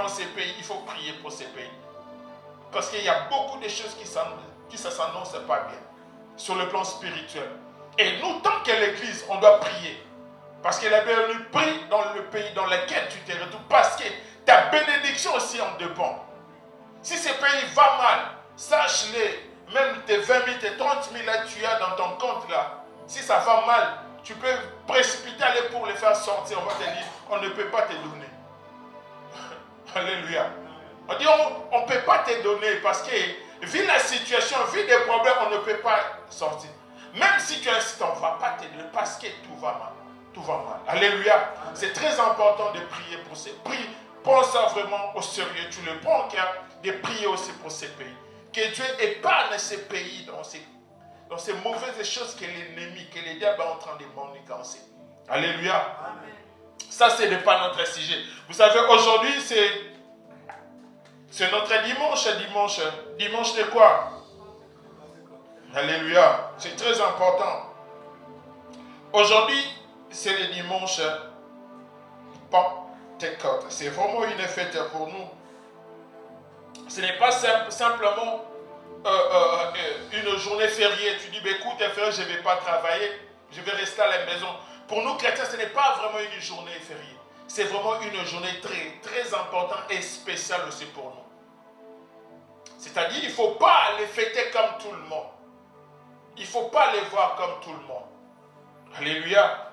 dans ces pays, il faut prier pour ces pays. Parce qu'il y a beaucoup de choses qui ne s'annoncent pas bien sur le plan spirituel. Et nous, tant que l'Église, on doit prier. Parce qu'il a bien prie dans le pays dans lequel tu te retrouves. Parce que ta bénédiction aussi en dépend. Si ce pays va mal, sache-le, même tes 20 000, tes 30 000 là tu as dans ton compte là, si ça va mal, tu peux précipiter aller pour les faire sortir. On va te dire, on ne peut pas te donner. Alléluia. On dit, on ne peut pas te donner parce que, vu la situation, vu des problèmes, on ne peut pas sortir. Même si tu insistes, on ne va pas te donner parce que tout va mal. Tout va mal. Alléluia. C'est très important de prier pour ces pays. Prends ça vraiment au sérieux. Tu le prends au cœur de prier aussi pour ces pays. Que Dieu épargne ces pays dans ces mauvaises choses que l'ennemi, que les diables sont en train de manigancer. Alléluia. Amen. Ça, ce n'est pas notre sujet. Vous savez, aujourd'hui, c'est notre dimanche. Dimanche de quoi? Alléluia. C'est très important. Aujourd'hui, c'est le dimanche Pentecôte. C'est vraiment une fête pour nous. Ce n'est pas simplement une journée fériée. Tu dis, écoute, je ne vais pas travailler, je vais rester à la maison. Pour nous chrétiens, ce n'est pas vraiment une journée fériée. C'est vraiment une journée très, très importante et spéciale aussi pour nous. C'est-à-dire, il ne faut pas les fêter comme tout le monde. Il ne faut pas les voir comme tout le monde. Alléluia.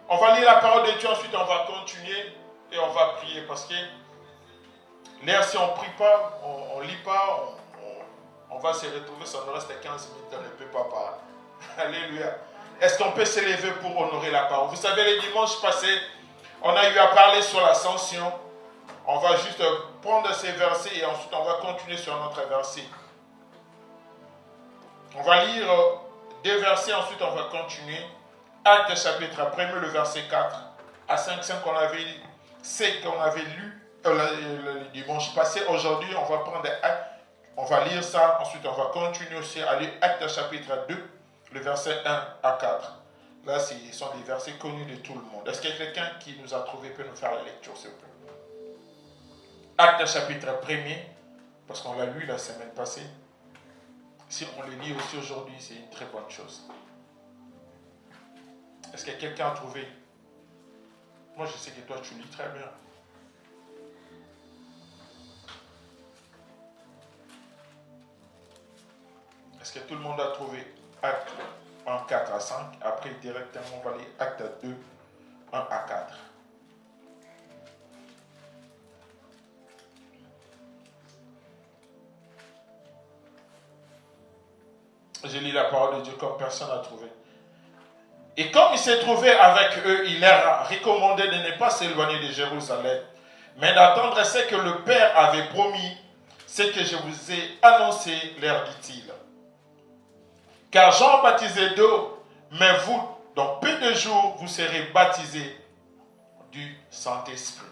On va lire la parole de Dieu, ensuite on va continuer et on va prier. Parce que là, si on ne prie pas, on ne lit pas, on va se retrouver, ça nous reste 15 minutes, on ne peut pas parler. Alléluia. Est-ce qu'on peut s'élever pour honorer la parole? Vous savez, les dimanches passés, on a eu à parler sur l'ascension. On va juste prendre ces versets et ensuite on va continuer sur notre verset. On va lire 2 versets, ensuite on va continuer. Actes chapitre 1, le verset 4 à 5, 5 qu'on avait lu le dimanche passé. Aujourd'hui, on va prendre on va lire ça, ensuite on va continuer aussi à lire Actes chapitre 2, le verset 1 à 4. Là, ce sont des versets connus de tout le monde. Est-ce qu'il y a quelqu'un qui nous a trouvé peut nous faire la lecture, s'il vous plaît? Actes chapitre 1, parce qu'on l'a lu la semaine passée. Si on le lit aussi aujourd'hui, c'est une très bonne chose. Est-ce que quelqu'un a trouvé? Moi, je sais que toi, tu lis très bien. Est-ce que tout le monde a trouvé Acte 1, 4 à 5? Après, directement, on va lire Acte 2, 1 à 4. Je lis la parole de Dieu comme personne n'a trouvé. Et comme il s'est trouvé avec eux, il leur a recommandé de ne pas s'éloigner de Jérusalem, mais d'attendre ce que le Père avait promis, ce que je vous ai annoncé, leur dit-il. Car Jean baptisait d'eau, mais vous, dans peu de jours, vous serez baptisés du Saint-Esprit.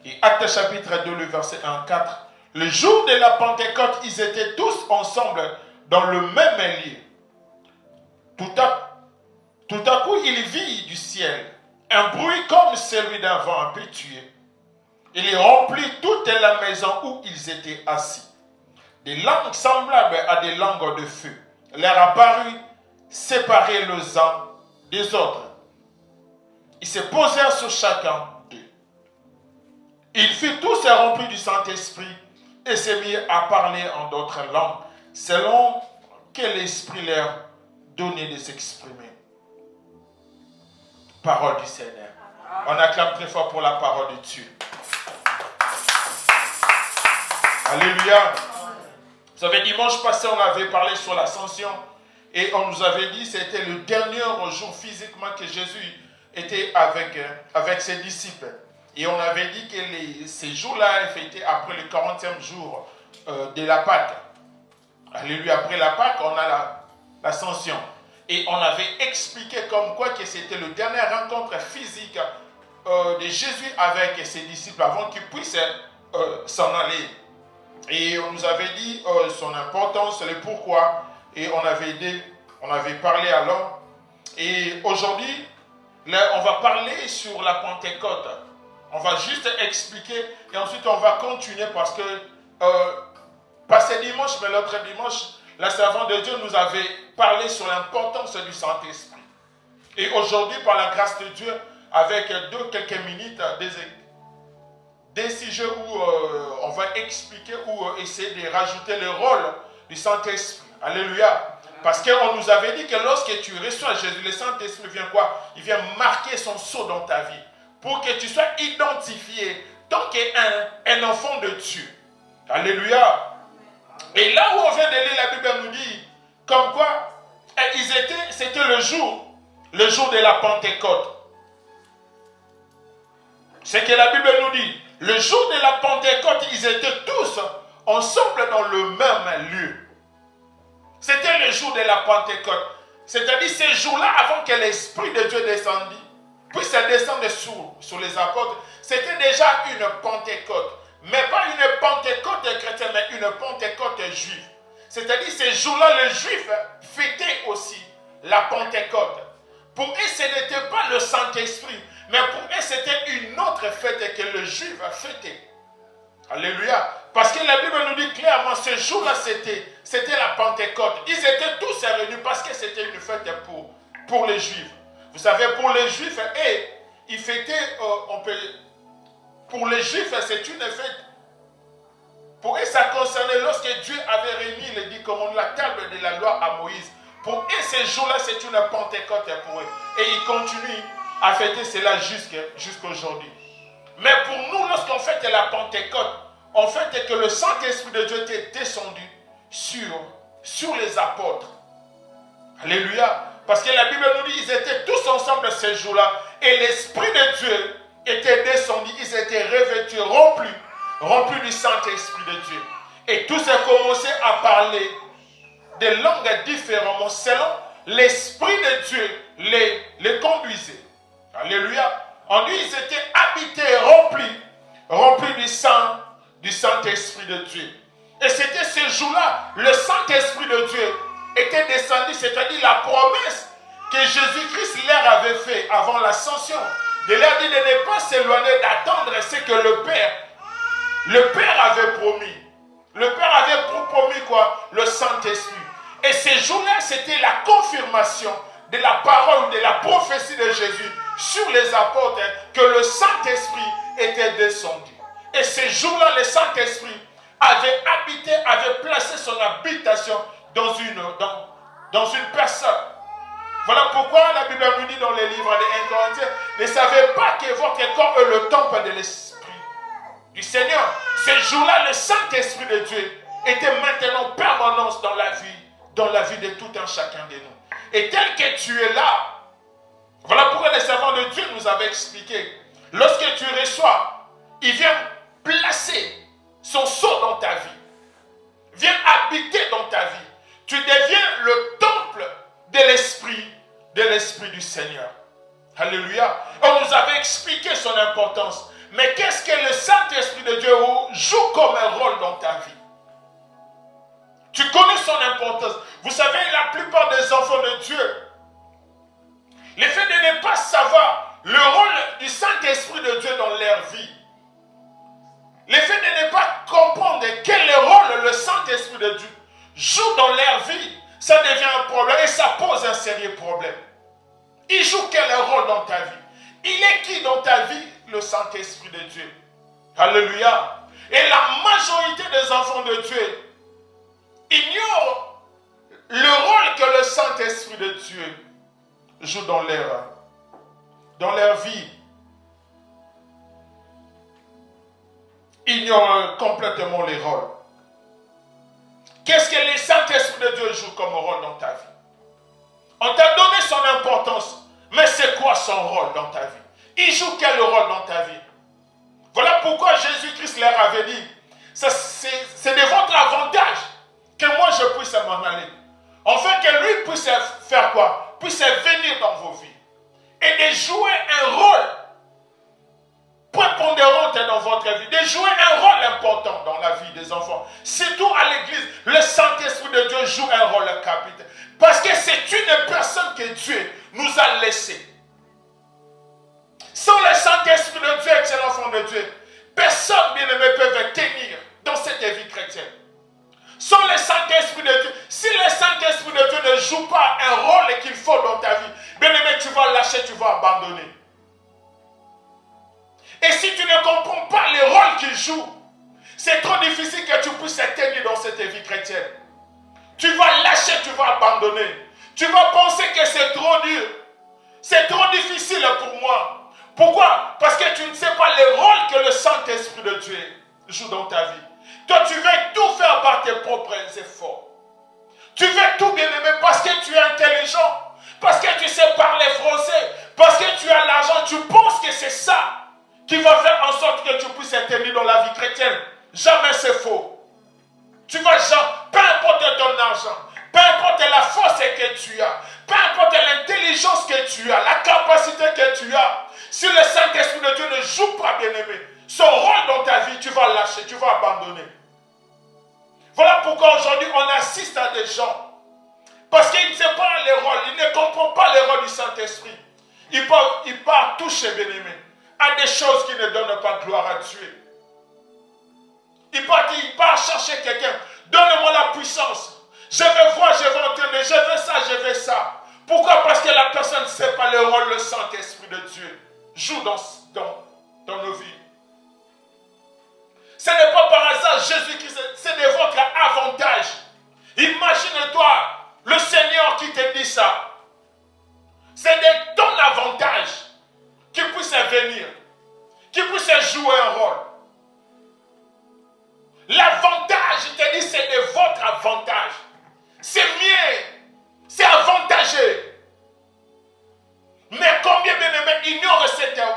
Et Actes chapitre 2, le verset 1 à 4. Le jour de la Pentecôte, ils étaient tous ensemble dans le même lieu. Tout à coup, il vit du ciel un bruit comme celui d'un vent impétueux. Il remplit toute la maison où ils étaient assis. Des langues semblables à des langues de feu leur apparurent, séparées les uns des autres. Ils se posèrent sur chacun d'eux. Ils furent tous remplis du Saint-Esprit et se mirent à parler en d'autres langues, selon que l'Esprit leur donnait de s'exprimer. Parole du Seigneur. On acclame très fort pour la parole de Dieu. Alléluia. Vous savez, dimanche passé, on avait parlé sur l'ascension et on nous avait dit que c'était le dernier jour physiquement que Jésus était avec ses disciples. Et on avait dit que ces jours-là étaient après le 40e jour de la Pâque. Alléluia. Après la Pâque, on a l'ascension. Et on avait expliqué comme quoi que c'était le dernier rencontre physique de Jésus avec ses disciples avant qu'ils puissent s'en aller. Et on nous avait dit son importance, le pourquoi. Et on avait parlé alors. Et aujourd'hui, là, on va parler sur la Pentecôte. On va juste expliquer et ensuite on va continuer parce que pas ce dimanche, mais l'autre dimanche, la servante de Dieu nous avait parlé sur l'importance du Saint-Esprit. Et aujourd'hui, par la grâce de Dieu, avec quelques minutes, des sujets où on va expliquer ou essayer de rajouter le rôle du Saint-Esprit. Alléluia. Parce qu'on nous avait dit que lorsque tu reçois Jésus, le Saint-Esprit vient quoi? Il vient marquer son sceau dans ta vie. Pour que tu sois identifié tant qu'un enfant de Dieu. Alléluia. Et là où on vient de lire, la Bible nous dit, comme quoi, c'était le jour de la Pentecôte. C'est que la Bible nous dit, le jour de la Pentecôte, ils étaient tous ensemble dans le même lieu. C'était le jour de la Pentecôte. C'est-à-dire ces jours-là, avant que l'Esprit de Dieu descendit, puisse descendre sur les apôtres, c'était déjà une Pentecôte. Mais pas une Pentecôte chrétienne, mais une Pentecôte juive. C'est-à-dire ces jours-là, les Juifs fêtaient aussi la Pentecôte. Pour eux, ce n'était pas le Saint-Esprit, mais pour eux, c'était une autre fête que les Juifs fêtaient. Alléluia. Parce que la Bible nous dit clairement, ce jour-là, c'était la Pentecôte. Ils étaient tous réunis parce que c'était une fête pour les Juifs. Vous savez, pour les Juifs, ils fêtaient, pour les Juifs, c'est une fête. Pour eux, ça concernait lorsque Dieu avait remis les 10 commandements, la table de la loi à Moïse. Pour eux, ces jours-là, c'est une Pentecôte pour eux. Et ils continuent à fêter cela jusqu'aujourd'hui. Mais pour nous, lorsqu'on fête la Pentecôte, on fête que le Saint-Esprit de Dieu était descendu sur les apôtres. Alléluia. Parce que la Bible nous dit qu'ils étaient tous ensemble ces jours-là. Et l'Esprit de Dieu était descendu. Ils étaient revêtus, remplis du Saint-Esprit de Dieu. Et tous ont commencé à parler des langues différentes selon l'Esprit de Dieu les conduisait. Alléluia. En lui, ils étaient habités, remplis du Saint-Esprit de Dieu. Et c'était ce jour-là, le Saint-Esprit de Dieu était descendu, c'est-à-dire la promesse que Jésus-Christ leur avait fait avant l'ascension, de leur dire de ne pas s'éloigner, d'attendre ce que le Père avait promis. Le Père avait promis quoi? Le Saint-Esprit. Et ces jours-là, c'était la confirmation de la parole, de la prophétie de Jésus sur les apôtres, que le Saint-Esprit était descendu. Et ces jours-là, le Saint-Esprit avait habité, avait placé son habitation dans une personne. Voilà pourquoi la Bible nous dit dans les livres des 1 Corinthiens, ne savez pas que votre corps est le temple de l'Esprit du Seigneur. Ces jours-là, le Saint-Esprit de Dieu était maintenant en permanence dans la vie de tout un chacun de nous. Et tel que tu es là, voilà pourquoi les servants de Dieu nous avaient expliqué. Lorsque tu reçois, il vient placer son sceau dans ta vie. Vient habiter dans ta vie. Tu deviens le temple de l'Esprit du Seigneur. Alléluia. On nous avait expliqué son importance. Mais qu'est-ce que le Saint-Esprit de Dieu joue comme un rôle dans ta vie? Tu connais son importance. Vous savez, la plupart des enfants de Dieu, le fait de ne pas savoir le rôle du Saint-Esprit de Dieu dans leur vie, le fait de ne pas comprendre quel rôle le Saint-Esprit de Dieu joue dans leur vie, ça devient un problème et ça pose un sérieux problème. Il joue quel rôle dans ta vie? Il est qui dans ta vie? Le Saint-Esprit de Dieu. Alléluia. Et la majorité des enfants de Dieu ignorent le rôle que le Saint-Esprit de Dieu joue dans leur vie. Ignorent complètement les rôles. Qu'est-ce que le Saint-Esprit de Dieu joue comme rôle dans ta vie? On t'a donné son importance, mais c'est quoi son rôle dans ta vie? Il joue quel rôle dans ta vie? Voilà pourquoi Jésus-Christ leur avait dit, c'est de votre avantage que moi je puisse m'en aller. Enfin que lui puisse faire quoi? Puisse venir dans vos vies. Et de jouer un rôle prépondérant dans votre vie. De jouer un rôle important dans la vie des enfants. Surtout à l'église, le Saint-Esprit de Dieu joue un rôle capital. Parce que c'est une personne que Dieu nous a laissée. Sans le Saint-Esprit Saint-Esprit de Dieu est un enfant de Dieu, personne, bien-aimé, peut tenir dans cette vie chrétienne. Sans le Saint-Esprit de Dieu, si le Saint-Esprit de Dieu ne joue pas un rôle qu'il faut dans ta vie, bien-aimé, tu vas lâcher, tu vas abandonner. Et si tu ne comprends pas le rôle qu'il joue, c'est trop difficile que tu puisses tenir dans cette vie chrétienne. Tu vas lâcher, tu vas abandonner. Tu vas penser que c'est trop dur. C'est trop difficile pour moi. Pourquoi? Parce que tu ne sais pas le rôle que le Saint-Esprit de Dieu joue dans ta vie. Toi, tu veux tout faire par tes propres efforts. Tu veux tout, bien-aimé, parce que tu es intelligent, parce que tu sais parler français, parce que tu as l'argent. Tu penses que c'est ça qui va faire en sorte que tu puisses être mis dans la vie chrétienne. Jamais c'est faux. Tu vas jamais, peu importe ton argent, peu importe la force que tu as, peu importe l'intelligence que tu as, la capacité que tu as, si le Saint-Esprit de Dieu ne joue pas, bien-aimé, son rôle dans ta vie, tu vas lâcher, tu vas abandonner. Voilà pourquoi aujourd'hui on assiste à des gens, parce qu'ils ne savent pas les rôles, ils ne comprennent pas les rôles du Saint-Esprit. Ils partent toucher, bien-aimé, à des choses qui ne donnent pas gloire à Dieu. Ils partent chercher quelqu'un. Donne-moi la puissance. Je veux voir, je veux entendre, je veux ça, je veux ça. Pourquoi? Parce que la personne ne sait pas le rôle, le Saint-Esprit de Dieu joue dans nos vies. Ce n'est pas par hasard, Jésus-Christ, c'est de votre avantage. Imagine-toi, le Seigneur qui te dit ça. C'est de ton avantage qu'il puisse venir, qu'il puisse jouer un rôle. L'avantage, il te dit, c'est de votre avantage. C'est mieux, c'est avantageux. Mais combien, bien aimé, ignorent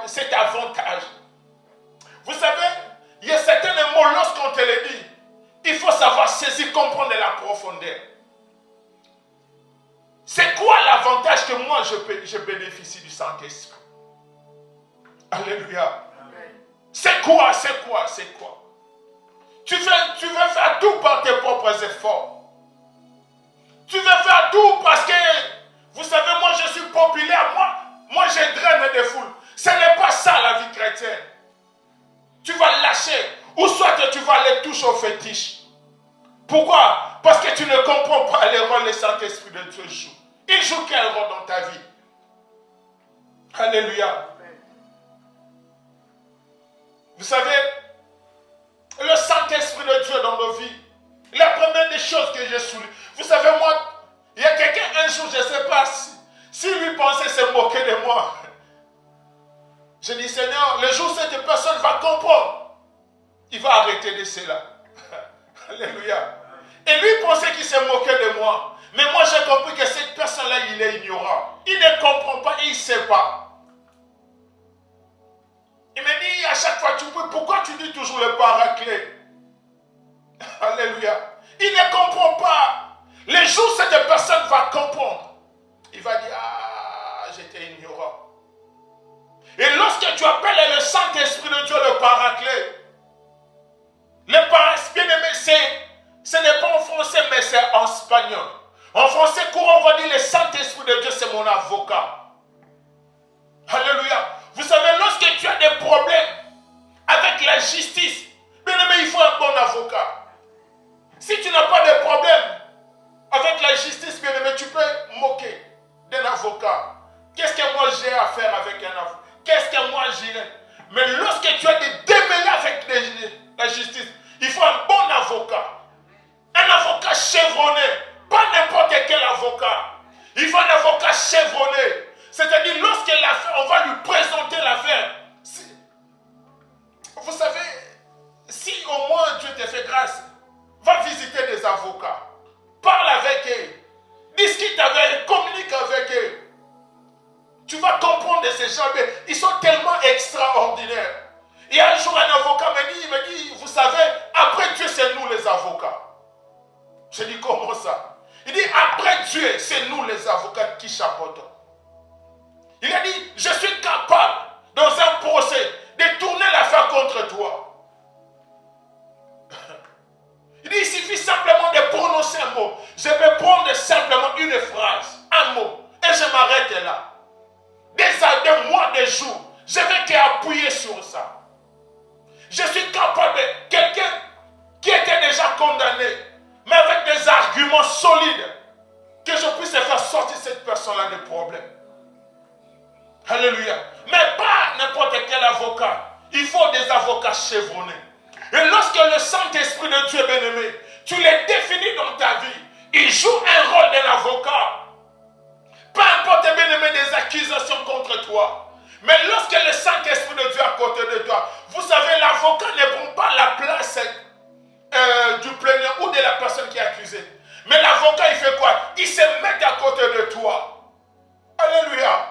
cet avantage? Vous savez, il y a certains mots, lorsqu'on te les dit, il faut savoir saisir, comprendre la profondeur. C'est quoi l'avantage que moi je bénéficie du Saint-Esprit? Alléluia. C'est quoi? Tu veux faire tout par tes propres efforts. Tu veux faire tout parce que, vous savez, moi je suis populaire, moi je draine des foules. Ce n'est pas ça la vie chrétienne. Tu vas lâcher, ou soit tu vas aller toucher au fétiche. Pourquoi? Parce que tu ne comprends pas le rôle du Saint-Esprit de Dieu joue. Il joue quel rôle dans ta vie? Alléluia. Vous savez, le Saint-Esprit de Dieu dans nos vies, la première des choses que je souligne, vous savez, moi, il y a quelqu'un un jour, je ne sais pas si lui pensait se moquer de moi. Je dis, Seigneur, le jour où cette personne va comprendre, il va arrêter de cela. Alléluia. Et lui pensait qu'il se moquait de moi. Mais moi, j'ai compris que cette personne-là, il est ignorant. Il ne comprend pas, il ne sait pas. Il me dit à chaque fois, pourquoi tu dis toujours le paraclet? Alléluia. Il ne comprend pas. Les jours où cette personne va comprendre, il va dire, ah, j'étais ignorant. Et lorsque tu appelles le Saint-Esprit de Dieu le paraclet, le paraclet, bien aimé, ce n'est pas en français, mais c'est en espagnol. En français courant, on va dire le Saint-Esprit de Dieu, c'est mon avocat. Alléluia. Vous savez, lorsque tu as des problèmes avec la justice, bien aimé, il faut un bon avocat. Si tu n'as pas de problème avec la justice, bien aimé, tu peux moquer d'un avocat. Qu'est-ce que moi j'ai à faire avec un avocat? Qu'est-ce que moi j'irai? Mais lorsque tu as des démêlés avec la justice, il faut un bon avocat. Un avocat chevronné. Pas n'importe quel avocat. Il faut un avocat chevronné. C'est-à-dire, lorsque l'affaire, on va lui présenter l'affaire. Vous savez, si au moins Dieu te fait grâce, va visiter des avocats. Parle avec eux. Discute avec eux. Communique avec eux. Tu vas comprendre de ces gens, mais ils sont tellement extraordinaires. Et un jour, un avocat me dit, vous savez, après Dieu, c'est nous les avocats. Je dis, comment ça? Il dit, après Dieu, c'est nous les avocats qui chapeautons. Il a dit, je suis capable, dans un procès, de tourner l'affaire contre toi. Il dit, il suffit simplement de prononcer un mot. Je peux prendre simplement une phrase, un mot, et je m'arrête là. Des mois, des jours, je vais qu'appuyer personne-là des problèmes. Alléluia. Mais pas n'importe quel avocat. Il faut des avocats chevronnés. Et lorsque le Saint-Esprit de Dieu, bien-aimé, tu les définis dans ta vie, il joue un rôle d'un avocat. Peu importe, bien-aimé, des accusations contre toi. Mais lorsque le Saint-Esprit de Dieu est à côté de toi, vous savez, l'avocat ne prend pas la place du plaignant ou de la personne qui est accusée. Mais l'avocat, il fait quoi? Il se met à côté de toi. Alléluia.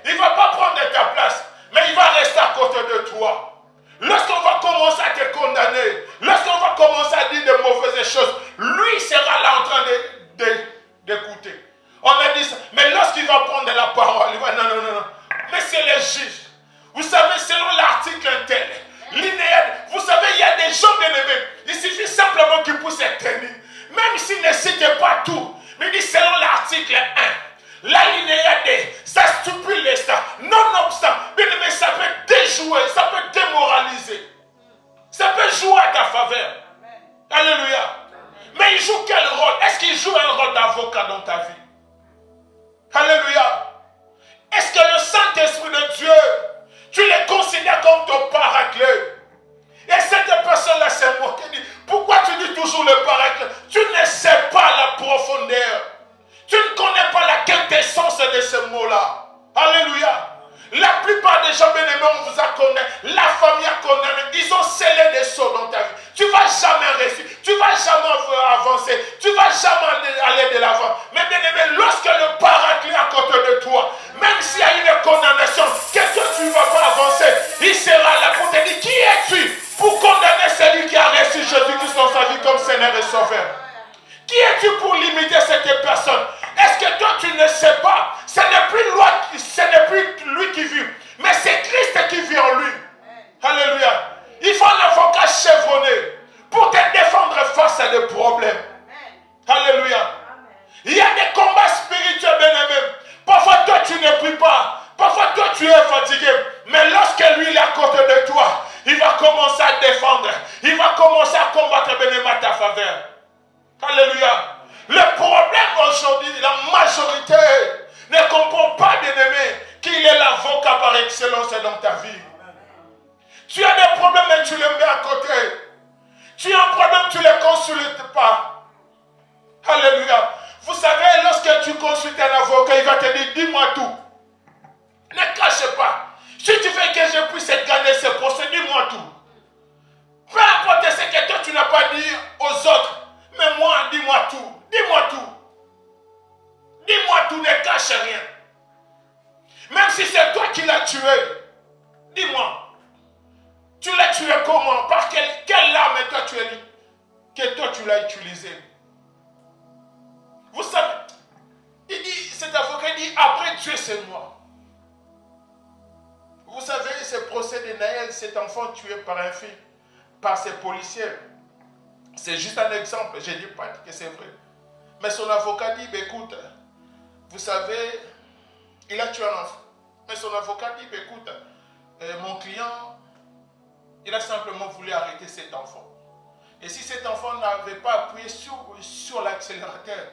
Il ne va pas prendre ta place, mais il va rester à côté de toi. Lorsqu'on va commencer à te condamner, lorsqu'on va commencer à dire de mauvaises choses, lui sera là en train d'écouter. On a dit ça. Mais lorsqu'il va prendre la parole, il va non. Mais c'est le juge. Vous savez, selon l'article tel, vous savez, il y a des gens bien-aimés. Il suffit simplement qu'ils puissent se tenir. Même s'ils ne citent pas tout. Mais il dit selon l'article 1. L'alinéa D, ça stipule ça. Nonobstant, bien-aimé, ça peut déjouer, ça peut démoraliser. Ça peut jouer à ta faveur. Alléluia. Mais il joue quel rôle? Est-ce qu'il joue un rôle d'avocat dans ta vie? Alléluia. Est-ce que le Saint-Esprit de Dieu, tu le considères comme ton paraclet? Et cette personne-là, c'est moi qui dit, pourquoi tu dis toujours le paraclet? Tu ne sais pas la profondeur. Tu ne connais pas la quintessence de ce mot-là. Alléluia. La plupart des gens bien-aimés, on vous a condamné. La famille a condamné. Ils ont scellé des sauts dans ta vie. Tu ne vas jamais réussir. Tu ne vas jamais avancer. Tu ne vas jamais aller de l'avant. Mais bien-aimé, lorsque le paraclet est à côté de toi, même s'il y a une condamnation, que tu ne vas pas avancer, il sera là pour te dire, qui es-tu pour condamner celui qui a reçu Jésus-Christ dans sa vie comme Seigneur et Sauveur? Qui es-tu pour limiter cette personne? Est-ce que toi tu ne sais pas? Ce n'est plus lui qui vit, mais c'est Christ qui vit en lui. Alléluia. Il faut un avocat chevronné pour te défendre face à des problèmes. Alléluia. Il y a des combats spirituels, bien-aimés. Parfois toi tu ne pries pas. Parfois toi tu es fatigué. Mais lorsque lui il est à côté de toi, il va commencer à défendre. Il va commencer à combattre, bien-aimé, à ta faveur. Alléluia. Le problème aujourd'hui, la majorité ne comprend pas, bien-aimé, qu'il est l'avocat par excellence dans ta vie. Tu as des problèmes et tu les mets à côté. Tu as un problème, tu ne les consultes pas. Alléluia. Vous savez, lorsque tu consultes un avocat, il va te dire, dis-moi tout. Ne cache pas. Si tu veux que je puisse gagner ce procès, dis-moi tout. Peu importe ce que toi tu n'as pas dit aux autres. Mais moi, dis-moi tout. Dis-moi tout. Dis-moi tout, ne cache rien. Même si c'est toi qui l'as tué, dis-moi. Tu l'as tué comment? Par quelle arme toi tu as dit que toi tu l'as utilisé? Vous savez, cet avocat dit, après Dieu c'est moi. Vous savez, ce procès de Naël, cet enfant tué par un fils, par ses policiers. C'est juste un exemple, je ne dis pas que c'est vrai. Mais son avocat dit, écoute, vous savez, il a tué un enfant. Mais son avocat dit, écoute, mon client, il a simplement voulu arrêter cet enfant. Et si cet enfant n'avait pas appuyé sur l'accélérateur,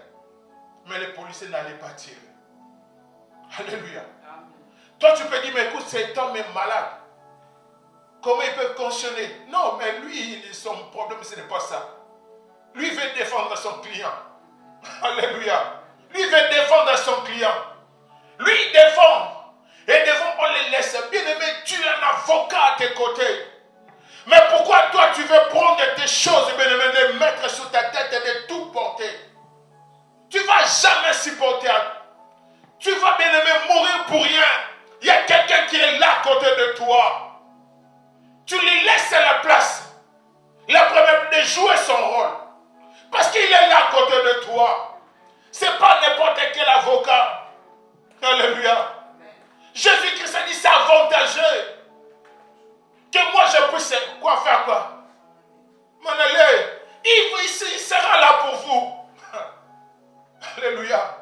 mais les policiers n'allaient pas tirer. Alléluia. Amen. Toi, tu peux dire, mais écoute, cet homme est malade. Comment il peut cautionner? Non, mais lui, son problème, ce n'est pas ça. Lui veut défendre son client. Alléluia. Lui veut défendre son client. Lui, il défend. Et devant, on les laisse. Bien aimé, tu es un avocat à tes côtés. Mais pourquoi toi, tu veux prendre tes choses, bien aimé, les mettre sur ta tête et de tout porter? Tu ne vas jamais supporter. Tu vas, bien aimé, mourir pour rien. Il y a quelqu'un qui est là à côté de toi. Tu lui laisses la place. La première de jouer son rôle. Parce qu'il est là à côté de toi. Ce n'est pas n'importe quel avocat. Alléluia. Jésus-Christ a dit c'est avantageux. Que moi je puisse faire quoi? Mon allez, il sera là pour vous. Alléluia.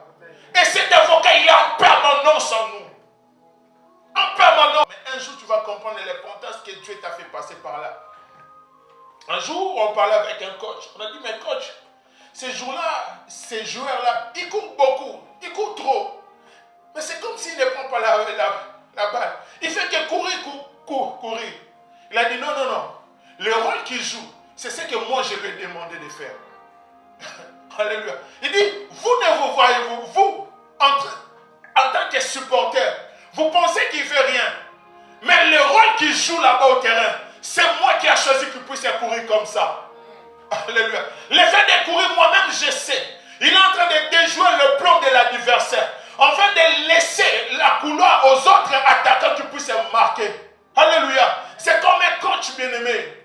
Et cet avocat, il est en permanence en nous. En permanence. Mais un jour, tu vas comprendre l'importance que Dieu t'a fait passer par là. Un jour, on parlait avec un coach. On a dit, mais coach, ces joueurs-là, ils courent beaucoup. Ils courent trop. Mais c'est comme s'il ne prend pas la balle. Il fait que courir. Il a dit non. Le rôle qu'il joue, c'est ce que moi je lui ai demandé de faire. Alléluia. Il dit, vous ne vous voyez, vous en tant que supporter, vous pensez qu'il ne fait rien. Mais le rôle qu'il joue là-bas au terrain, c'est moi qui ai choisi qu'il puisse courir comme ça. Alléluia. Le fait de courir, moi-même, je sais. Il est en train de déjouer le plan de l'adversaire. Afin de laisser la couloir aux autres attaquants qui puissent marquer. Alléluia. C'est comme un coach bien-aimé.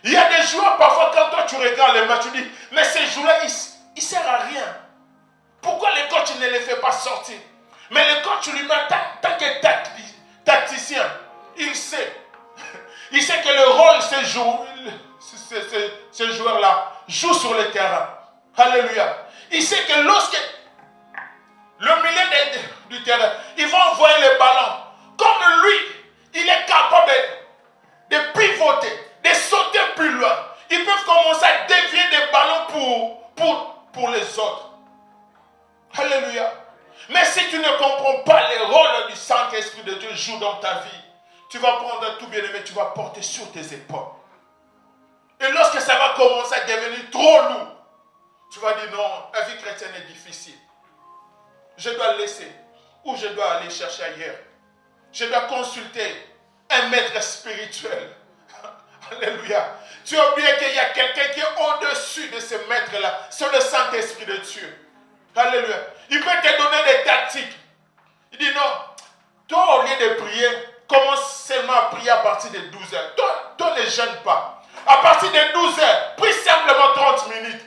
Il y a des joueurs, parfois, quand toi tu regardes les matchs, tu dis, mais ces joueurs-là, ils ne servent à rien. Pourquoi le coach ne les fait pas sortir? Mais le coach lui-même, tant que tacticien, il sait. Il sait que le rôle de ces joueurs-là joue sur le terrain. Alléluia. Il sait que lorsque le milieu du terrain, ils vont envoyer le ballon. Comme lui, il est capable de pivoter, de sauter plus loin. Ils peuvent commencer à dévier des ballons pour les autres. Alléluia. Mais si tu ne comprends pas les rôles du Saint-Esprit de Dieu joue dans ta vie, tu vas prendre tout bien-aimé, tu vas porter sur tes épaules. Et lorsque ça va commencer à devenir trop lourd, tu vas dire non, la vie chrétienne est difficile. Je dois laisser ou je dois aller chercher ailleurs. Je dois consulter un maître spirituel. Alléluia. Tu as oublié qu'il y a quelqu'un qui est au-dessus de ce maître-là. C'est le Saint-Esprit de Dieu. Alléluia. Il peut te donner des tactiques. Il dit non, toi au lieu de prier, commence seulement à prier à partir de 12 heures. Toi ne gêne pas. À partir de 12 heures, prie simplement 30 minutes.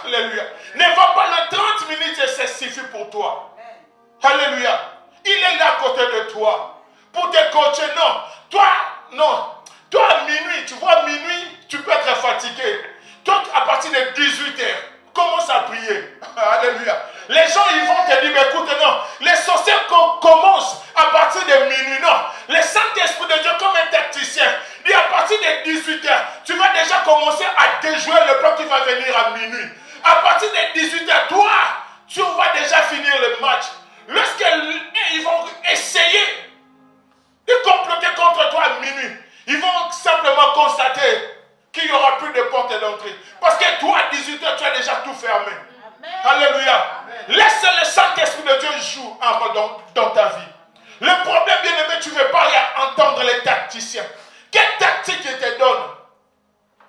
Alléluia. Ne va pas le 30 minutes et ça suffit pour toi. Alléluia. Il est là à côté de toi. Pour te coacher, non. Toi, à minuit, tu vois, à minuit, tu peux être fatigué. Donc, à partir de 18 heures, commence à prier. Alléluia. Les gens, ils vont te dire, mais écoute, non. Les sorciers commencent à partir de minuit, non. Le Saint-Esprit de Dieu, comme un tacticien, dit à partir de 18 heures, tu vas déjà commencer à déjouer le plan qui va venir à minuit. À partir de 18 heures, toi, tu vas déjà finir le match. Lorsqu'ils vont essayer de comploter contre toi à minuit, ils vont simplement constater qu'il n'y aura plus de porte d'entrée. Parce que toi, à 18 heures, tu as déjà tout fermé. Amen. Alléluia. Amen. Laisse le Saint-Esprit de Dieu jouer un rôle dans ta vie. Le problème, bien aimé, tu ne veux pas entendre les tacticiens. Quelle tactique ils te donnent?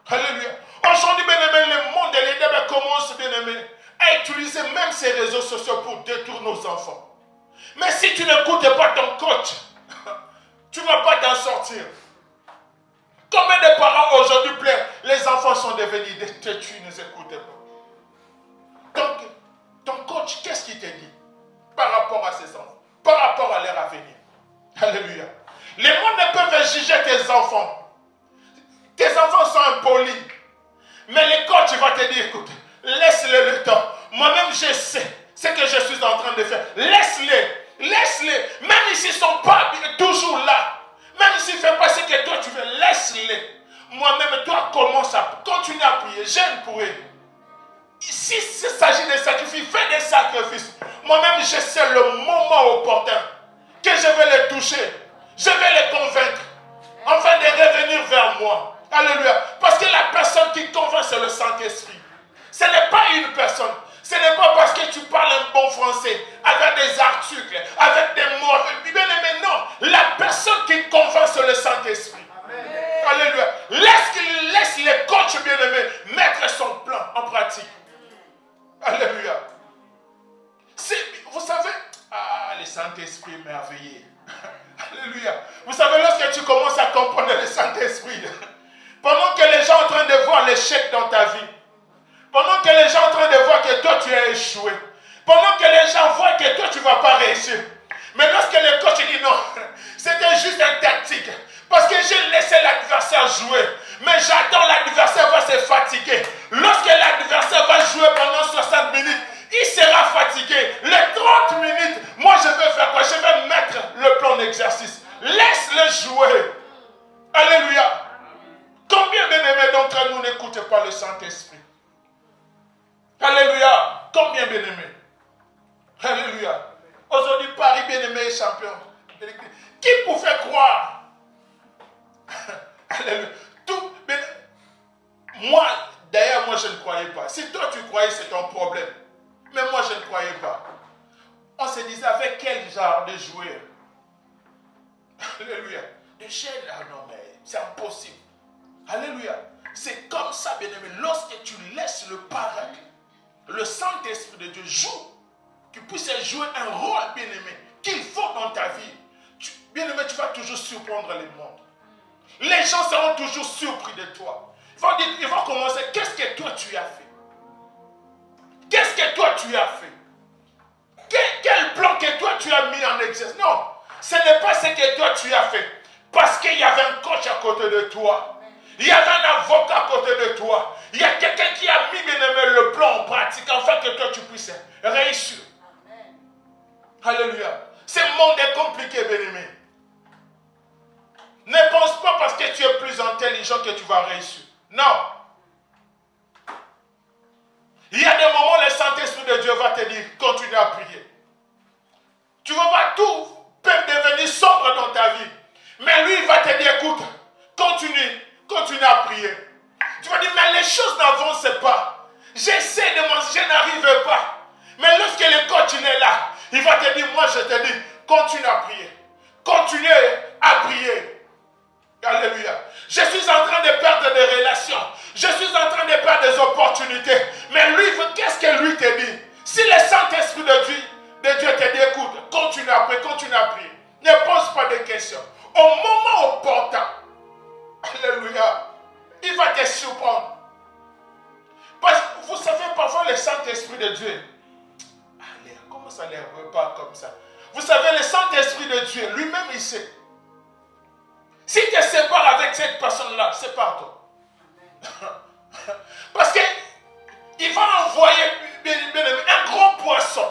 Alléluia. Aujourd'hui, bien aimé, le monde et les débats commencent, bien aimé, à utiliser même ces réseaux sociaux pour détruire nos enfants. Mais si tu n'écoutes pas ton coach, tu ne vas pas t'en sortir. Combien de parents aujourd'hui pleurent? Les enfants sont devenus des têtus, ne s'écoutent pas. Donc, ton coach, qu'est-ce qu'il te dit par rapport à ces enfants, par rapport à leur avenir? Alléluia. Les mondes ne peuvent juger tes enfants. Tes enfants sont impolis. Mais le coach va te dire, écoute, laisse-le le temps. Moi-même, je sais ce que je suis en train de faire. Laisse-les. Même s'ils ne sont pas toujours là. Même s'ils ne font pas ce que toi tu veux, laisse-les. Moi-même, toi, commence à continuer à prier. J'aime pour eux. Si il s'agit de sacrifices, fais des sacrifices. Moi-même, je sais le moment opportun que je vais les toucher. Je vais les convaincre. Afin de revenir vers moi. Alléluia. Parce que la personne qui convainc, c'est le Saint-Esprit. Ce n'est pas une personne. Ce n'est pas parce que tu parles un bon français, avec des articles, avec des mots. Bien aimé, non. La personne qui convainc, c'est le Saint-Esprit. Amen. Alléluia. Laisse les coachs bien-aimés mettre son plan en pratique. Alléluia. Vous savez, le Saint-Esprit est merveilleux. Alléluia. Vous savez, lorsque tu commences à comprendre le Saint-Esprit, pendant que les gens sont en train de voir l'échec dans ta vie, pendant que les gens sont en train de voir que toi tu as échoué, pendant que les gens voient que toi tu ne vas pas réussir, mais lorsque le coach dit non, c'était juste une tactique, parce que j'ai laissé l'adversaire jouer, mais j'attends l'adversaire va se fatiguer. Lorsque l'adversaire va jouer pendant 60 minutes, il sera fatigué. Les 30 minutes, moi je vais faire quoi? Je vais mettre le plan d'exercice. Laisse-le jouer. Alléluia. Combien bien-aimés d'entre nous n'écoutent pas le Saint-Esprit? Alléluia. Combien bien-aimés? Alléluia. Aujourd'hui, Paris, bien-aimé, est champion. Qui pouvait croire? Alléluia. Tout, moi, d'ailleurs, moi, je ne croyais pas. Si toi, tu croyais, c'est ton problème. Mais moi, je ne croyais pas. On se disait, avec quel genre de joueur? Alléluia. De chaîne, ah non, mais c'est impossible. Alléluia. C'est comme ça, bien-aimé. Lorsque tu laisses le paradis, le Saint-Esprit de Dieu joue, qu'il puisse jouer un rôle, bien-aimé, qu'il faut dans ta vie. Bien-aimé, tu vas toujours surprendre le monde. Les gens seront toujours surpris de toi. Ils vont commencer, qu'est-ce que toi tu as fait? Qu'est-ce que toi tu as fait? Quel plan que toi tu as mis en exercice? Non, ce n'est pas ce que toi tu as fait. Parce qu'il y avait un coach à côté de toi. Il y avait un avocat à côté de toi. Il y a quelqu'un qui a mis, bien aimé, le plan en pratique afin que toi tu puisses réussir. Amen. Alléluia. Ce monde est compliqué, bien aimé. Ne pense pas parce que tu es plus intelligent que tu vas réussir. Non. Il y a des moments où le Saint-Esprit de Dieu va te dire, continue à prier. Tu vas voir, tout peut devenir sombre dans ta vie. Mais lui, il va te dire, écoute, continue à prier. Tu vas dire, mais les choses n'avancent pas. J'essaie de manger, je n'arrive pas. Mais lorsque le coach il est là, il va te dire, moi je te dis, continue à prier. Continue à prier. Alléluia. Je suis en train de perdre des relations. Je suis en train de perdre des opportunités. Mais lui, qu'est-ce que lui te dit? Si le Saint-Esprit de Dieu te dit, écoute, continue à prier, continue à prier. Ne pose pas de questions. Au moment opportun, alléluia, il va te surprendre. Parce que vous savez, parfois le Saint-Esprit de Dieu, allez, comment ça ne veut pas comme ça? Vous savez, le Saint-Esprit de Dieu, lui-même, il sait. Si tu te sépares avec cette personne-là, sépare-toi. Parce qu'il va envoyer un gros poisson.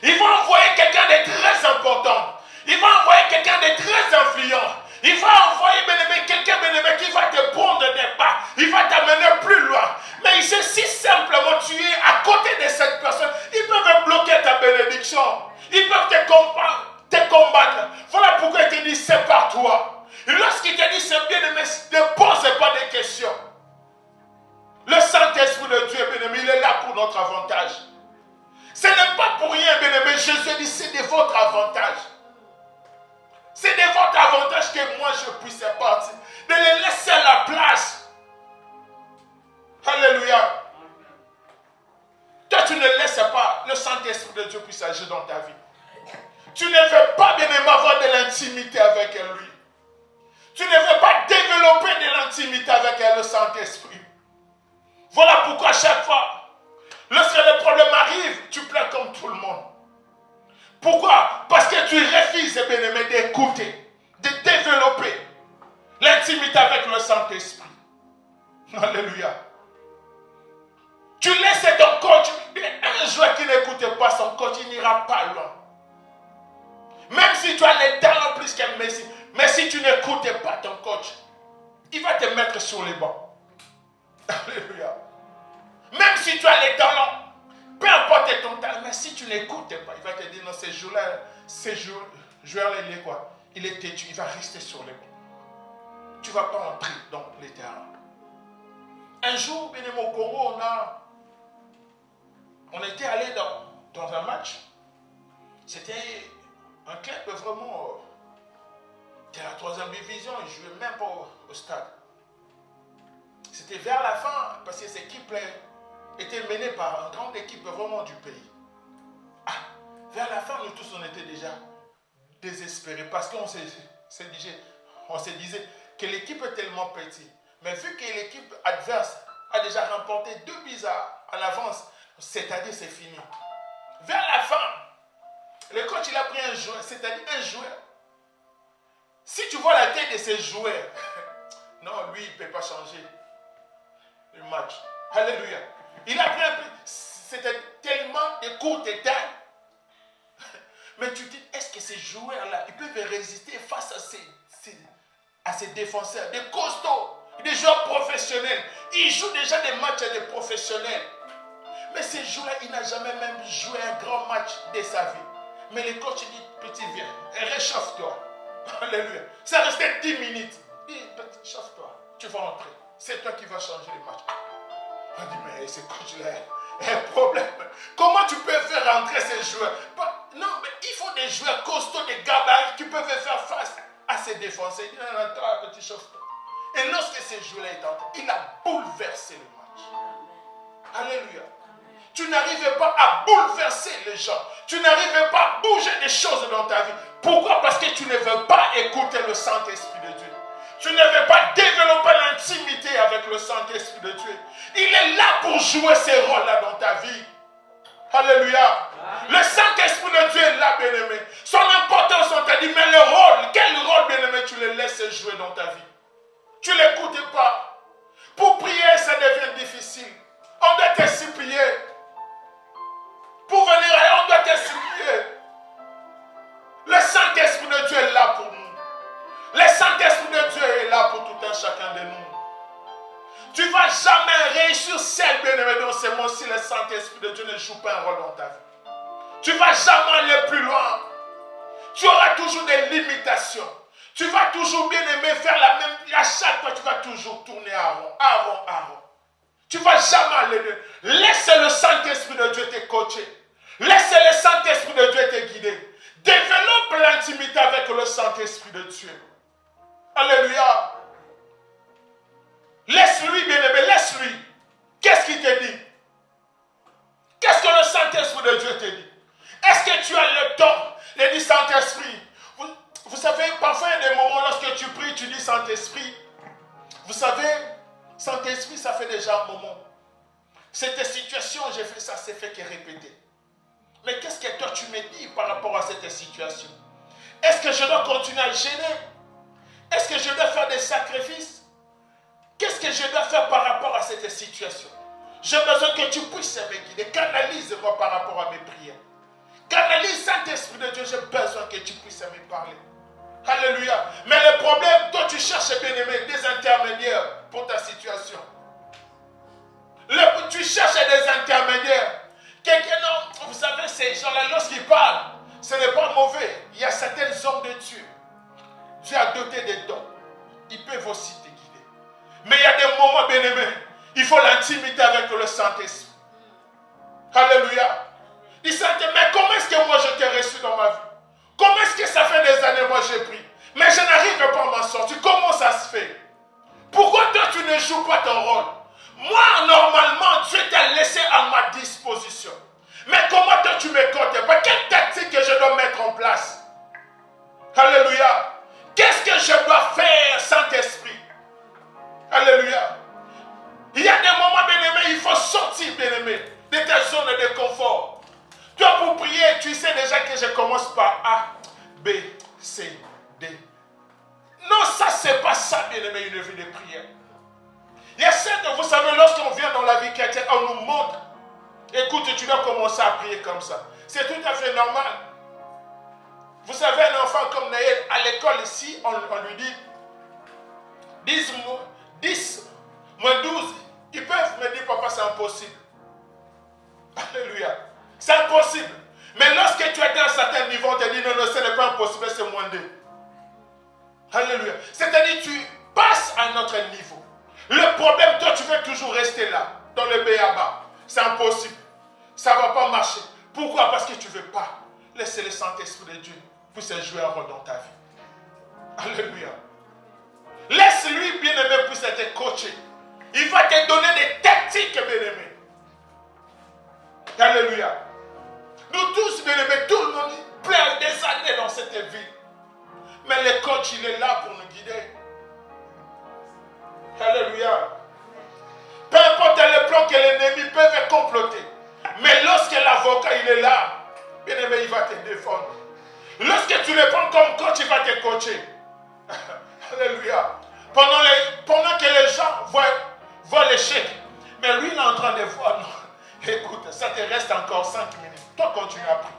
Il va envoyer quelqu'un de très important. Il va envoyer quelqu'un de très influent. Il va envoyer quelqu'un qui va te prendre des pas. Il va t'amener plus loin. Mais il sait, si simplement tu es à côté de cette personne, ils peuvent bloquer ta bénédiction. Ils peuvent te combattre. Voilà pourquoi il te dit, sépare-toi. Lorsqu'il te dit c'est bien aimé, ne pose pas de questions. Le Saint-Esprit de Dieu, bien-aimé, il est là pour notre avantage. Ce n'est pas pour rien, bien-aimé. Jésus dit c'est de votre avantage. C'est de votre avantage que moi je puisse partir. De les laisser à la place. Alléluia. Toi tu ne laisses pas le Saint-Esprit de Dieu puisse agir dans ta vie. Tu ne veux pas, bien-aimé, avoir de l'intimité avec lui. Tu ne veux pas développer de l'intimité avec le Saint-Esprit. Voilà pourquoi à chaque fois, lorsque le problème arrive, tu pleures comme tout le monde. Pourquoi? Parce que tu refuses, bien-aimé, d'écouter, de développer l'intimité avec le Saint-Esprit. Alléluia. Tu laisses ton coach, un joueur qui n'écoute pas son coach, il n'ira pas loin. Même si tu as les talents plus que Messi, mais si tu n'écoutes pas ton coach, il va te mettre sur les bancs. Alléluia. Même si tu as les talents, peu importe ton talent, mais si tu n'écoutes pas, il va te dire, non, ce joueur-là, il est quoi? Il est têtu, il va rester sur les bancs. Tu ne vas pas entrer dans les terrains. Un jour, bien aimé, au Congo, on était allé dans un match. C'était un club vraiment de la 3e division, ils ne jouaient même pas au stade. C'était vers la fin, parce que cette équipe était menée par une grande équipe vraiment du pays. Vers la fin, nous tous, on était déjà désespérés, parce qu'on se disait que l'équipe est tellement petite. Mais vu que l'équipe adverse a déjà remporté 2 buts en avance, c'est-à-dire c'est fini. Vers la fin, le coach il a pris un joueur, c'est-à-dire un joueur. Si tu vois la tête de ces joueurs, non, lui, il ne peut pas changer le match. Alléluia. Il a pris un peu, c'était tellement de courte taille. Mais tu te dis, est-ce que ces joueurs-là, ils peuvent résister face à ces défenseurs, des costauds, des joueurs professionnels. Ils jouent déjà des matchs de professionnels. Mais ces joueurs-là, il n'a jamais même joué un grand match de sa vie. Mais le coach dit, petit, viens, réchauffe-toi. Alléluia. Ça restait 10 minutes. Il dit, petit, chauffe-toi. Tu vas entrer. C'est toi qui vas changer le match. On dit, mais ce coach-là a un problème. Comment tu peux faire entrer ces joueurs? Non, mais il faut des joueurs costauds, des gabarits qui peuvent faire face à ces défenseurs. Il dit, non, toi, petit, chauffe-toi. Et lorsque ces joueurs-là est entré, il a bouleversé le match. Alléluia. Tu n'arrivais pas à bouleverser les gens. Tu n'arrivais pas à bouger des choses dans ta vie. Pourquoi? Parce que tu ne veux pas écouter le Saint-Esprit de Dieu. Tu ne veux pas développer l'intimité avec le Saint-Esprit de Dieu. Il est là pour jouer ces rôles-là dans ta vie. Alléluia. Le Saint-Esprit de Dieu est là, bien-aimé. Son importance, on t'a dit, mais le rôle, quel rôle, bien-aimé, tu le laisses jouer dans ta vie? Tu ne l'écoutes pas. Pour prier, ça devient difficile. On doit te supplier. Pour venir, on doit te supplier. Le Saint-Esprit de Dieu est là pour nous. Le Saint-Esprit de Dieu est là pour tout un chacun de nous. Tu ne vas jamais réussir seul, bien-aimé, dans ce monde si le Saint-Esprit de Dieu ne joue pas un rôle dans ta vie. Tu ne vas jamais aller plus loin. Tu auras toujours des limitations. Tu vas toujours, bien-aimé, faire la même. À chaque fois, tu vas toujours tourner à rond. Tu ne vas jamais aller. Laisse le Saint-Esprit de Dieu te coacher. Laisse le Saint-Esprit de Dieu te guider. Développe l'intimité avec le Saint-Esprit de Dieu. Alléluia. Laisse-lui, bien-aimé, laisse-lui. Qu'est-ce qu'il te dit? Qu'est-ce que le Saint-Esprit de Dieu te dit? Est-ce que tu as le temps de dire Saint-Esprit? Vous savez, parfois il y a des moments lorsque tu pries, tu dis Saint-Esprit. Vous savez, Saint-Esprit, ça fait déjà un moment. Cette situation, j'ai fait ça, c'est fait que répéter. Mais qu'est-ce que toi tu me dis par rapport à cette situation? Est-ce que je dois continuer à gêner? Est-ce que je dois faire des sacrifices? Qu'est-ce que je dois faire par rapport à cette situation? J'ai besoin que tu puisses me guider. Canalise-moi par rapport à mes prières. Canalise, Saint-Esprit de Dieu, j'ai besoin que tu puisses me parler. Alléluia. Mais le problème, toi tu cherches, bien-aimé, des intermédiaires pour ta situation. Tu cherches des intermédiaires. Quelqu'un, non, vous savez, ces gens-là, lorsqu'ils parlent, ce n'est pas mauvais. Il y a certaines hommes de Dieu. Dieu a doté des dons. Ils peuvent aussi te guider. Mais il y a des moments, bien-aimés, il faut l'intimité avec le Saint-Esprit. Alléluia. Il s'est dit, mais comment est-ce que moi je t'ai reçu dans ma vie? Comment est-ce que ça fait des années moi j'ai pris? Mais je n'arrive pas à m'en sortir. Comment ça se fait? Pourquoi toi tu ne joues pas ton rôle? Moi, normalement, Dieu t'a laissé à ma disposition. Mais comment toi tu me comptes pas? Quelle tactique que je dois mettre en place? Alléluia. Qu'est-ce que je dois faire, Saint-Esprit? Alléluia. Il y a des moments, bien-aimés, il faut sortir, bien-aimé, de ta zone de confort. Toi, pour prier, tu sais déjà que je commence par A, B, C, D. Non, ça, c'est pas ça, bien-aimé, une vie de prière. Il y a certes, vous savez, lorsqu'on vient dans la vie chrétienne, on nous montre, écoute, tu dois commencer à prier comme ça. C'est tout à fait normal. Vous savez, un enfant comme Naël, à l'école ici, on lui dit 10 moins 12. Ils peuvent me dire, papa, c'est impossible. Alléluia. C'est impossible. Mais lorsque tu es à un certain niveau, on te dit, non, ce n'est pas impossible, c'est moins 2. Alléluia. C'est-à-dire, tu passes à un autre niveau. Le problème, toi, tu veux toujours rester là, dans le B.A.B.A. C'est impossible. Ça ne va pas marcher. Pourquoi? Parce que tu ne veux pas laisser le Saint-Esprit de Dieu puisse jouer un rôle dans ta vie. Alléluia. Laisse-lui, bien-aimé, puisse te coacher. Il va te donner des tactiques, bien-aimé. Alléluia. Nous tous, bien-aimés, tout le monde plein des années dans cette vie. Mais le coach, il est là pour nous guider. Alléluia. Peu importe le plan que l'ennemi peut comploter. Mais lorsque l'avocat, il est là, bien-aimé, il va te défendre. Lorsque tu le prends comme coach, il va te coacher. Alléluia. Pendant que les gens voient l'échec, mais lui, il est en train de voir, non, écoute, ça te reste encore 5 minutes. Toi, continue à prier.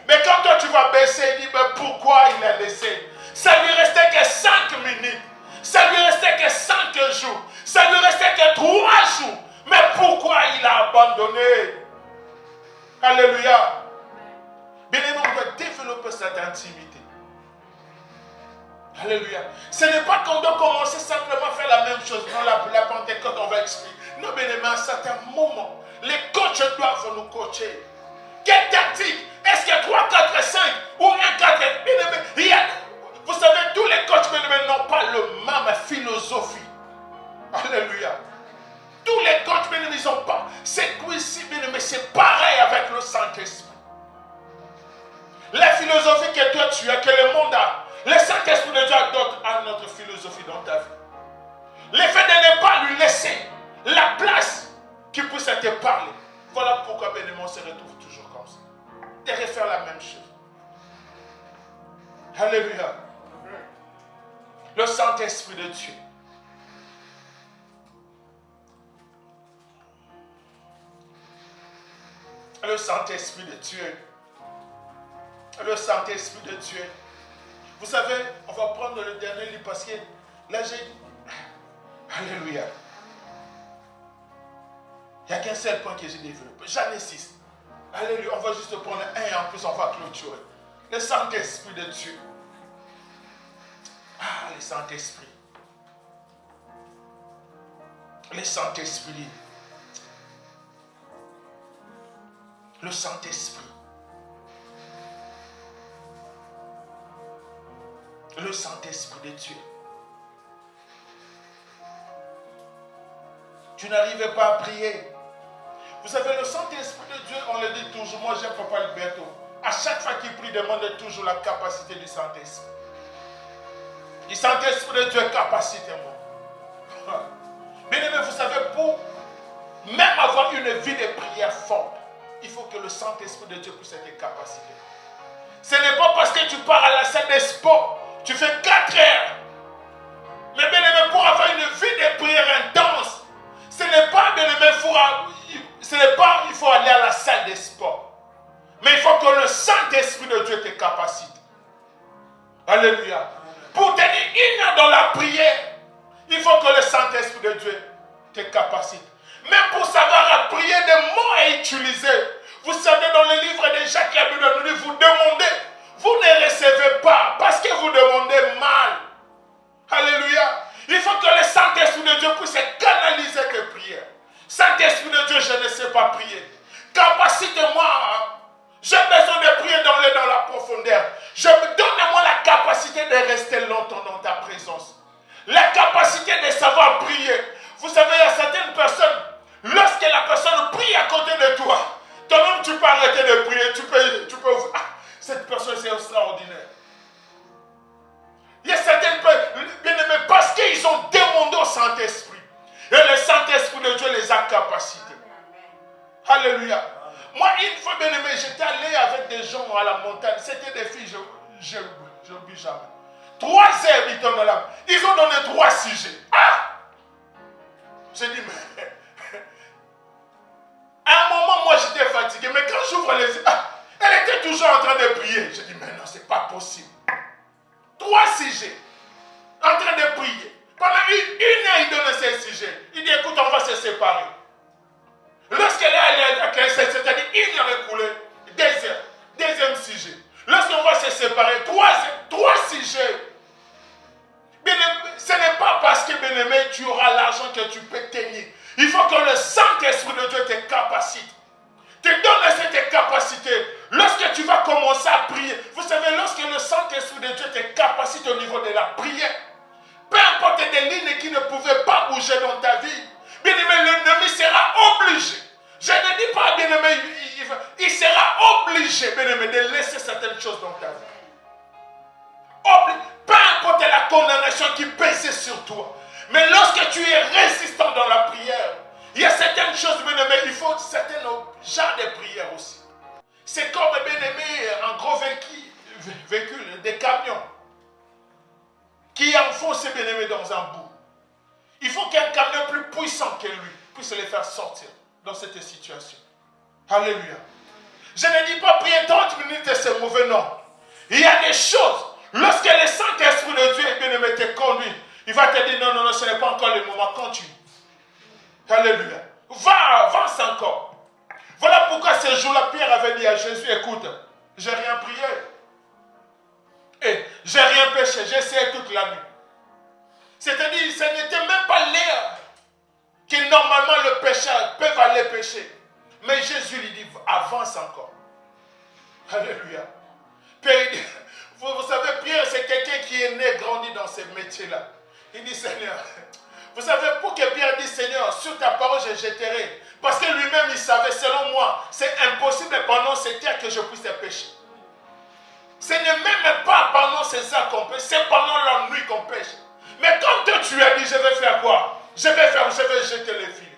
Mais quand toi, tu vas baisser, il dit, mais pourquoi il a laissé? Ça lui restait que 5 minutes. Ça lui restait que 5 jours. Ça lui restait que 3 jours. Mais pourquoi il a abandonné? Alléluia. Bien aimé, on doit développer cette intimité. Alléluia. Ce n'est pas qu'on doit commencer simplement à faire la même chose. Dans la Pentecôte, on va expliquer. Non, mais à un certain moment, les coachs doivent nous coacher. Quelle tactique? Est-ce qu'il y a 3, 4, 5 ou 1, 4? Vous savez, tous les coachs n'ont pas le même philosophie. Alléluia. Tous les coachs, ils n'ont pas. C'est ici, mais c'est pareil avec le Saint-Esprit. La philosophie que toi tu as, que le monde a, le Saint-Esprit de Dieu a notre philosophie dans ta vie. Le fait de ne pas lui laisser la place qu'il puisse te parler. Voilà pourquoi on se retrouve toujours comme ça. De refaire la même chose. Alléluia. Le Saint-Esprit de Dieu. Le Saint-Esprit de Dieu. Le Saint-Esprit de Dieu. Vous savez, on va prendre le dernier livre parce que là j'ai... Alléluia. Il n'y a qu'un seul point que j'ai développé. J'en ai 6. Alléluia. On va juste prendre un et en plus on va clôturer. Le Saint-Esprit de Dieu. Ah, le Saint-Esprit. Le Saint-Esprit. Le Saint-Esprit. Le Saint-Esprit de Dieu. Tu n'arrives pas à prier. Vous savez, le Saint-Esprit de Dieu, on le dit toujours. Moi, j'aime Papa Alberto. À chaque fois qu'il prie, demande toujours la capacité du Saint-Esprit. Le Saint-Esprit de Dieu est capacité, moi. Bien aimé, vous savez, pour même avoir une vie de prière forte, il faut que le Saint-Esprit de Dieu puisse être capacité. Ce n'est pas parce que tu pars à la salle de sport, tu fais 4 heures. Mais bien aimé, pour avoir une vie de prière intense, ce n'est pas, bien aimé, il faut aller à la salle de sport. Mais il faut que le Saint-Esprit de Dieu te capacite. Alléluia. Pour tenir 1 heure dans la prière, il faut que le Saint-Esprit de Dieu te capacite. Même pour savoir prier des mots à utiliser. Vous savez, dans le livre de Jacques, la Bible nous dit, vous demandez, vous ne recevez pas parce que vous demandez mal. Alléluia. Il faut que le Saint-Esprit de Dieu puisse canaliser tes prières. Saint-Esprit de Dieu, je ne sais pas prier. Capacite-moi. J'ai besoin de prier dans la profondeur. Donne-moi la capacité de rester longtemps dans ta présence. La capacité de savoir prier. Vous savez, il y a certaines personnes, lorsque la personne prie à côté de toi, toi-même tu peux arrêter de prier, tu peux cette personne c'est extraordinaire. Il y a certaines personnes, bien aimées, parce qu'ils ont demandé au Saint-Esprit. Et le Saint-Esprit de Dieu les a capacités. Alléluia. Moi, une fois, bien aimé, j'étais allé avec des gens à la montagne. C'était des filles, je n'oublie jamais. 3 heures, ils ont donné 3 sujets. J'ai dit, mais... À un moment, moi, j'étais fatigué. Mais quand j'ouvre les yeux, elle était toujours en train de prier. J'ai dit, mais non, c'est pas possible. 3 sujets. En train de prier. Pendant 1 heure, il donne ces sujets. Il dit, écoute, on va se séparer. Lorsqu'elle est allée avec elle, c'est-à-dire 1 heure écoulée, 2 heures. Deuxième sujet. Lorsqu'on va se séparer, 3 sujets. Ce n'est pas parce que, bien-aimé, tu auras l'argent que tu peux tenir. Il faut que le Saint-Esprit de Dieu te capacite. Te donne cette capacité. Lorsque tu vas commencer à prier, vous savez, lorsque le Saint-Esprit de Dieu te capacite au niveau de la prière, peu importe des lignes qui ne pouvaient pas bouger dans ta vie, bien-aimé, l'ennemi sera obligé. Je ne dis pas, bien-aimé, il sera obligé, bien-aimé, de laisser certaines choses dans ta vie. Peu importe la condamnation qui pèse sur toi. Mais lorsque tu es résistant dans la prière, il y a certaines choses, bien-aimé, il faut certains genres de prière aussi. C'est comme, bien-aimé, un gros véhicule, des camions, qui enfonce, bien-aimé, dans un bout. Il faut qu'un camion plus puissant que lui puisse les faire sortir dans cette situation. Alléluia. Je ne dis pas prier 30 minutes et c'est mauvais, non. Il y a des choses. Lorsque le Saint-Esprit de Dieu est bien-aimé te conduit, il va te dire non, ce n'est pas encore le moment, continue. Alléluia. Avance encore. Voilà pourquoi ce jour-là, Pierre avait dit à Jésus, écoute, j'ai rien prié. J'ai rien péché, j'ai essayé toute la nuit. C'est-à-dire, ce n'était même pas l'air que normalement le pécheur peut aller pécher. Mais Jésus lui dit, avance encore. Alléluia. Pierre, vous savez, Pierre, c'est quelqu'un qui est né, grandi dans ce métier-là. Il dit, Seigneur, vous savez, pour que Pierre dise, Seigneur, sur ta parole, je jetterai. Parce que lui-même, il savait, selon moi, c'est impossible pendant cette terre que je puisse pécher. Ce n'est même pas pendant ces heures qu'on pêche, c'est pendant la nuit qu'on pêche. Mais comme toi, tu as dit, je vais faire quoi? Je vais jeter les filets.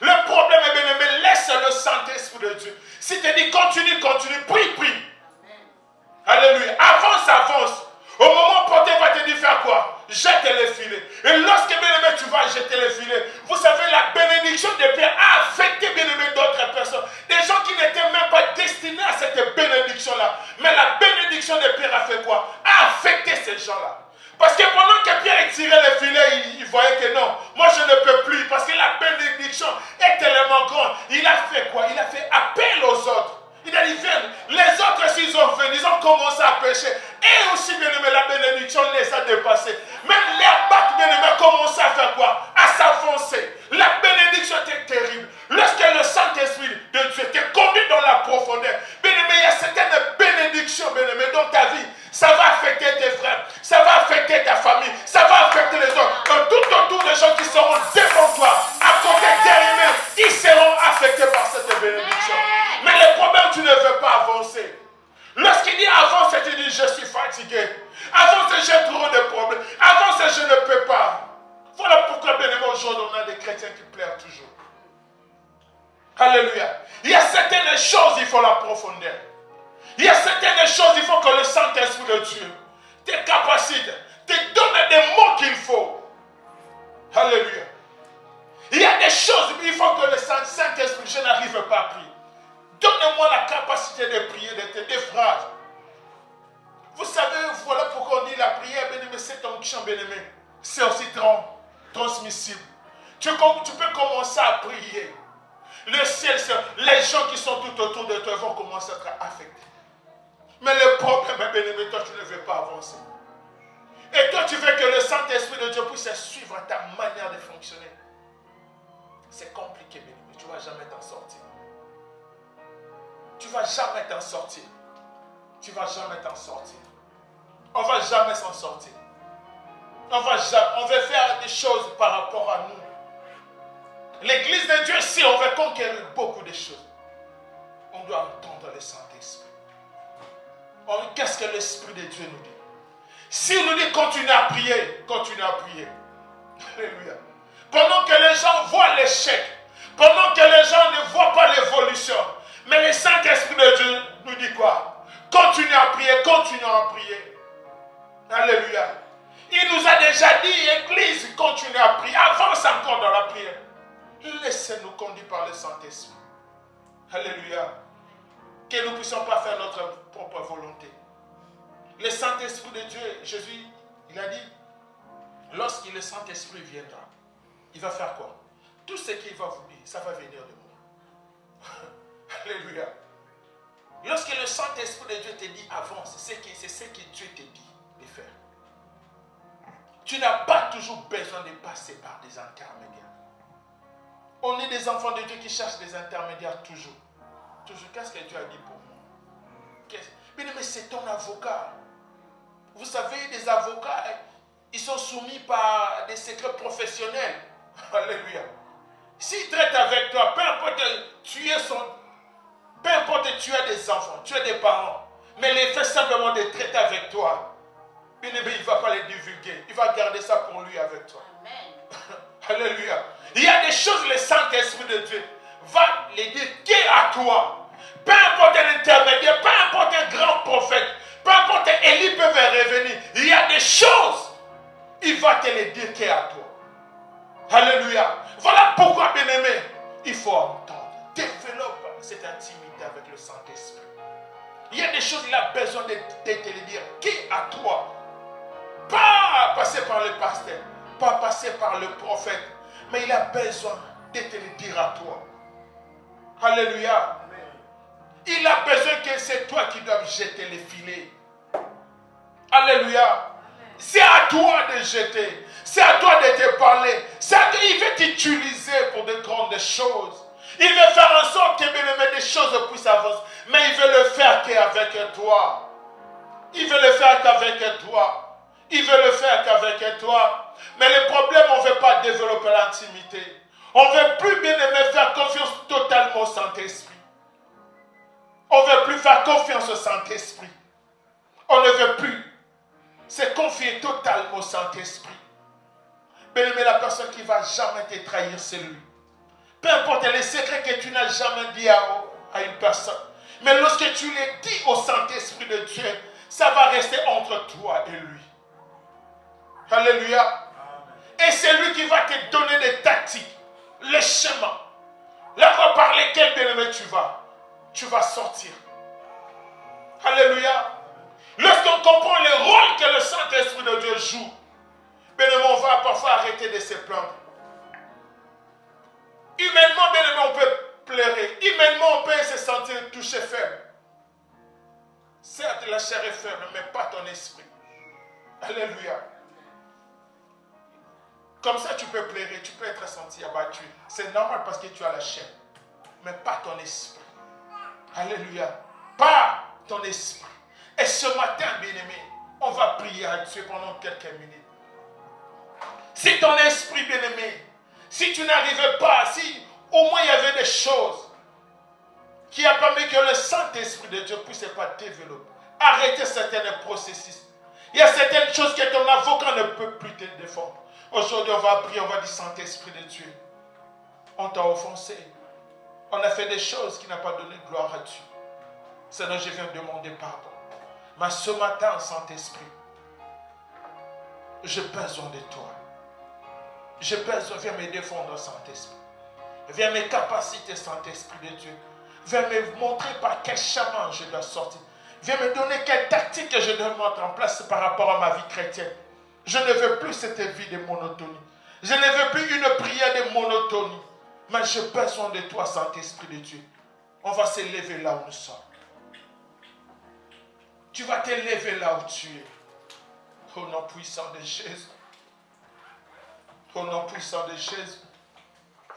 Le problème est bien aimé, laisse le Saint-Esprit de Dieu. Si tu dis continue, prie. Alléluia. Avance. Au moment où Porté va te dire faire quoi? Jette les filets. Et lorsque bien aimé, tu vas jeter les filets, vous savez, la bénédiction de Pierre a affecté bien aimé d'autres personnes. Des gens qui n'étaient même pas destinés à cette bénédiction-là. Mais la bénédiction de Pierre a fait quoi? A affecté ces gens-là. Parce que pendant que Pierre tirait les filets, il voyait que non, moi je ne peux plus, parce que la bénédiction est tellement grande. Il a fait quoi? Il a fait appel aux autres. Il a dit, viens, les autres s'ils ont venu, ils ont commencé à pécher. Et aussi, bien aimé, la bénédiction les a dépassés. Même les bacs, bien aimé, commençaient à faire quoi? À s'avancer. La bénédiction était terrible. Lorsque le Saint-Esprit de Dieu te conduit dans la profondeur, bien aimé, il y a certaines bénédictions, bien aimé, dans ta vie. Ça va affecter tes frères, ça va affecter ta famille, ça va affecter les autres. Tout autour des gens qui seront devant toi, à côté derrière, ils seront affectés par cette bénédiction. Mais le problème, tu ne veux pas avancer. Lorsqu'il dit avance, il dit je suis fatigué. Avance, j'ai trop de problèmes. Avance, je ne peux pas. Voilà pourquoi, bien aimé, aujourd'hui, on a des chrétiens qui pleurent toujours. Alléluia. Il y a certaines choses, il faut la profondeur. Il y a certaines choses, il faut que le Saint-Esprit de Dieu te capacite, te donne des mots qu'il faut. Alléluia. Il y a des choses, il faut que le Saint-Esprit, je n'arrive pas à prier. Donne-moi la capacité de prier, des phrases. Vous savez, voilà pourquoi on dit la prière, bien-aimé, c'est ton chant, bien-aimé. C'est aussi transmissible. Tu peux commencer à prier. Le ciel, les gens qui sont tout autour de toi vont commencer à être affectés. Mais le problème est, bien-aimé, toi, tu ne veux pas avancer. Et toi, tu veux que le Saint-Esprit de Dieu puisse suivre ta manière de fonctionner. C'est compliqué, bien-aimé. Tu ne vas jamais t'en sortir. Tu ne vas jamais t'en sortir. Tu ne vas jamais t'en sortir. On ne va jamais s'en sortir. On va faire des choses par rapport à nous. L'église de Dieu, si on veut conquérir beaucoup de choses, on doit entendre le Saint-Esprit. Qu'est-ce que l'Esprit de Dieu nous dit? S'il nous dit continue à prier, continue à prier. Alléluia. Pendant que les gens voient l'échec, pendant que les gens ne voient pas l'évolution, mais le Saint-Esprit de Dieu nous dit quoi? Continue à prier, continue à prier. Alléluia. Il nous a déjà dit, Église, continue à prier, avance encore dans la prière. Laissez-nous conduire par le Saint-Esprit. Alléluia. Que nous ne puissions pas faire notre propre volonté. Le Saint-Esprit de Dieu, Jésus, il a dit, lorsque le Saint-Esprit viendra, il va faire quoi? Tout ce qu'il va vous dire, ça va venir de moi. Alléluia. Lorsque le Saint-Esprit de Dieu te dit avance, c'est ce que Dieu te dit de faire. Tu n'as pas toujours besoin de passer par des intermédiaires. On est des enfants de Dieu qui cherchent des intermédiaires toujours. Toujours, qu'est-ce que Dieu a dit pour moi? Mais c'est ton avocat. Vous savez, des avocats, ils sont soumis par des secrets professionnels. Alléluia. S'ils traitent avec toi, peu importe tu as des enfants, tu as des parents, mais les fait simplement de traiter avec toi, il ne va pas les divulguer. Il va garder ça pour lui avec toi. Amen. Alléluia. Il y a des choses, le Saint-Esprit de Dieu va les dire qu'à toi. Peu importe un intermédiaire, peu importe un grand prophète, peu importe Élie peut revenir. Il y a des choses, il va te les dire qu'à toi. Alléluia. Voilà pourquoi, bien-aimé, il faut entendre. Développe cette intimité avec le Saint-Esprit. Il y a des choses, il a besoin de te les dire qu'à toi. Pas passer par le pasteur, pas passer par le prophète, mais il a besoin de te le dire à toi. Alléluia. Amen. Il a besoin que c'est toi qui dois jeter les filets. Alléluia. C'est à toi de jeter. C'est à toi de te parler. Il veut t'utiliser pour de grandes choses. Il veut faire en sorte que des choses puissent avancer. Mais il veut le faire qu'avec toi. Il veut le faire qu'avec toi. Il veut le faire qu'avec toi. Mais le problème, on ne veut pas développer l'intimité. On ne veut plus, bien aimé, faire confiance totalement au Saint-Esprit. On ne veut plus faire confiance au Saint-Esprit. On ne veut plus se confier totalement au Saint-Esprit. Bien aimé, la personne qui ne va jamais te trahir, c'est lui. Peu importe les secrets que tu n'as jamais dit à une personne. Mais lorsque tu les dis au Saint-Esprit de Dieu, ça va rester entre toi et lui. Alléluia. Amen. Et c'est lui qui va te donner des tactiques, les chemins. Là, par lesquels, bien-aimé, tu vas sortir. Alléluia. Lorsqu'on comprend le rôle que le Saint-Esprit de Dieu joue, bien-aimé, on va parfois arrêter de se plaindre. Humainement, bien-aimé, on peut pleurer. Humainement, on peut se sentir touché faible. Certes, la chair est faible, mais pas ton esprit. Alléluia. Comme ça, tu peux pleurer, tu peux être senti abattu. C'est normal parce que tu as la chair, mais pas ton esprit. Alléluia. Pas ton esprit. Et ce matin, bien-aimé, on va prier à Dieu pendant quelques minutes. Si ton esprit, bien-aimé, si tu n'arrivais pas, si au moins il y avait des choses qui a permis que le Saint-Esprit de Dieu ne puisse pas développer. Arrêtez certains processus. Il y a certaines choses que ton avocat ne peut plus te défendre. Aujourd'hui, on va prier, on va dire Saint-Esprit de Dieu. On t'a offensé. On a fait des choses qui n'ont pas donné gloire à Dieu. Seigneur, je viens demander pardon. Mais ce matin, Saint-Esprit, j'ai besoin de toi. J'ai besoin, viens me défendre, Saint-Esprit. Viens mes capacités, Saint-Esprit de Dieu. Viens me montrer par quel chemin je dois sortir. Viens me donner quelle tactique que je dois mettre en place par rapport à ma vie chrétienne. Je ne veux plus cette vie de monotonie. Je ne veux plus une prière de monotonie. Mais j'ai besoin de toi, Saint-Esprit de Dieu. On va se lever là où nous sommes. Tu vas te lever là où tu es. Au nom puissant de Jésus. Au nom puissant de Jésus.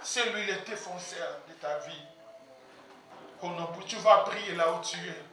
C'est lui le défenseur de ta vie. Au nom puissant, tu vas prier là où tu es.